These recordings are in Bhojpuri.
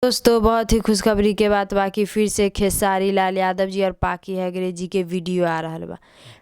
दोस्तों बहुत ही खुशखबरी के बाद बाकी फिर से खेसारी लाल यादव जी और पाकी हैगरे जी के वीडियो आ रहा बा।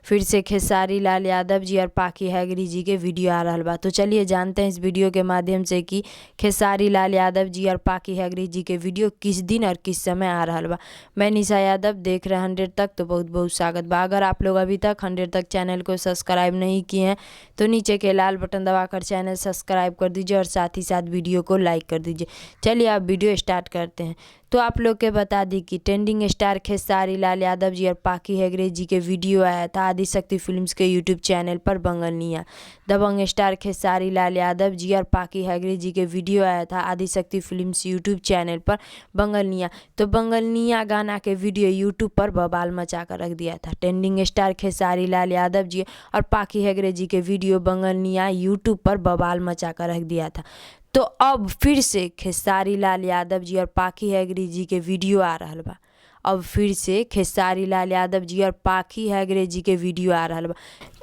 फिर से खेसारी लाल यादव जी और पाकी हैगरी जी के वीडियो आ रहा बा। तो चलिए जानते हैं इस वीडियो के माध्यम से कि खेसारी लाल यादव जी और पाकी हैगरी जी के वीडियो किस दिन और किस समय आ रहा बा। मैं निशा यादव देख रहे हैं 100 तक, तो बहुत बहुत स्वागत बा। अगर आप लोग अभी तक 100 तक चैनल को सब्सक्राइब नहीं किए हैं तो नीचे के लाल बटन दबाकर चैनल सब्सक्राइब कर दीजिए और साथ ही साथ वीडियो को लाइक कर दीजिए। चलिए आप वीडियो स्टार्ट करते हैं। तो आप लोग के बता दी कि ट्रेंडिंग स्टार खेसारी लाल यादव जी और पाकी हैगरे जी के वीडियो आया था आदिशक्ति फिल्म्स के यूट्यूब चैनल पर बंगलनिया। दबंग स्टार खेसारी लाल यादव जी और पाकी हैगरे जी के वीडियो आया था आदिशक्ति फिल्म्स यूट्यूब चैनल पर बंगलनिया। तो बंगलनिया गाना के वीडियो यूट्यूब पर बवाल मचा कर रख दिया था। ट्रेंडिंग स्टार खेसारी लाल यादव जी और पाकी हैगरे जी के वीडियो बंगलनिया यूट्यूब पर बवाल मचा कर रख दिया था। तो अब फिर से खेसारी लाल यादव जी और पाकी हैगरी जी के वीडियो आ रहा बा। अब फिर से खेसारी लाल यादव जी और पाकी हैगरे जी के वीडियो आ रहा बा।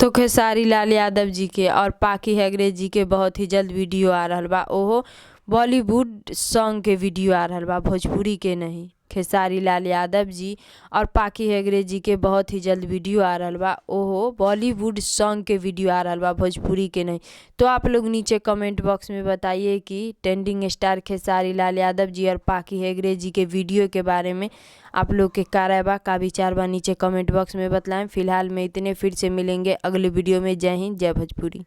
तो खेसारी लाल यादव जी के और पाकी हैगरे जी के बहुत ही जल्द वीडियो आ रहा बा। ओहो बॉलीवुड सॉन्ग के वीडियो आ रहा बा, भोजपुरी के नहीं। खेसारी लाल यादव जी और पाकी हैगरे जी के बहुत ही जल्द वीडियो आ रहा बा। ओहो बॉलीवुड सॉन्ग के वीडियो आ रहा बा, भोजपुरी के नहीं। तो आप लोग नीचे कमेंट बॉक्स में बताइए कि ट्रेंडिंग स्टार खेसारी लाल यादव जी और पाकी हैगरे जी के वीडियो के बारे में आप लोग के का राय बा, का विचार बा, नीचे कमेंट बॉक्स में बतलाएं। फिलहाल में इतने, फिर से मिलेंगे अगले वीडियो में। जय हिंद, जय भोजपुरी।